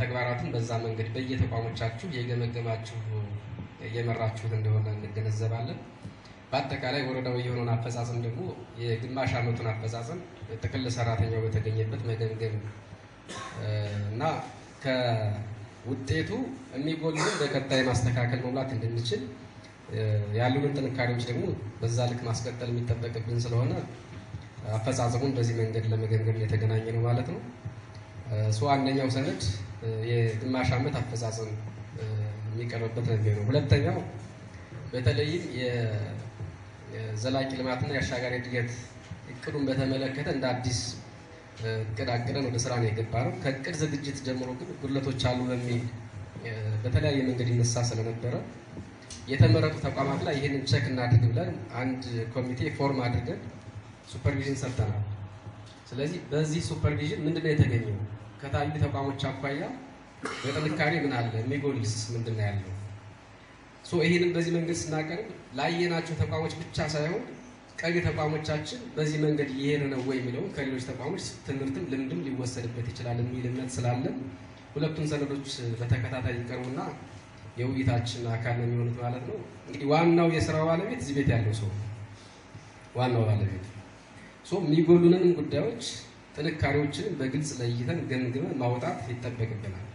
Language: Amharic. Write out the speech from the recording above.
ተግባራትን በዛ መንገድ በየተቋሞቻችሁ የገመገማችሁ የመራችሁት እንደሆነ እንገነዘባለን። በአጠቃላይ ወረዳው የሆነውን አፈጻጸም ደግሞ የግማሽ ዓመቱን አፈጻጸም ጥቅል ሰራተኛው በተገኘበት መገምገም እና ከውጤቱ የሚጎሉን በቀጣይ ማስተካከል መሙላት እንድንችል ያሉንን ጥንካሬዎች ደግሞ በዛ ልክ ማስቀጠል የሚጠበቅብን ስለሆነ አፈጻጸሙን በዚህ መንገድ ለመገምገም የተገናኘ ነው ማለት ነው። አንደኛው ሰነድ የግማሽ ዓመት አፈጻጸም የሚቀርብበት ነው የሚሆነው። ሁለተኛው በተለይም የዘላቂ ልማትና የአሻጋሪ እድገት እቅዱን በተመለከተ እንደ አዲስ እቅድ አቅደን ወደ ስራ ነው የገባነው። ከእቅድ ዝግጅት ጀምሮ ግን ጉድለቶች አሉ በሚል በተለያየ መንገድ ይነሳ ስለነበረ የተመረጡ ተቋማት ላይ ይህንን ቼክ እናድርግ ብለን አንድ ኮሚቴ ፎርም አድርገን ሱፐርቪዥን ሰጥተናል። ስለዚህ በዚህ ሱፐርቪዥን ምንድነው የተገኘው? ከታዩ ተቋሞች አኳያ በጥንካሬ ምን አለ፣ የሚጎልስ ምንድነው ያለው? ይሄንን በዚህ መንገድ ስናቀርብ ላየናቸው ተቋሞች ብቻ ሳይሆን ቀሪ ተቋሞቻችን በዚህ መንገድ እየሄደ ነው ወይ የሚለው ከሌሎች ተቋሞች ትምህርትም ልምድም ሊወሰድበት ይችላል የሚል እምነት ስላለን ሁለቱም ሰነዶች በተከታታይ ይቀርቡና የውይይታችን አካል ነው የሚሆኑት ማለት ነው። እንግዲህ ዋናው የስራው ባለቤት እዚህ ቤት ያለው ሰው ዋናው ባለቤት የሚጎሉንን ጉዳዮች ጥንካሬዎችን በግልጽ ለይተን ገምግመን ማውጣት ይጠበቅብናል።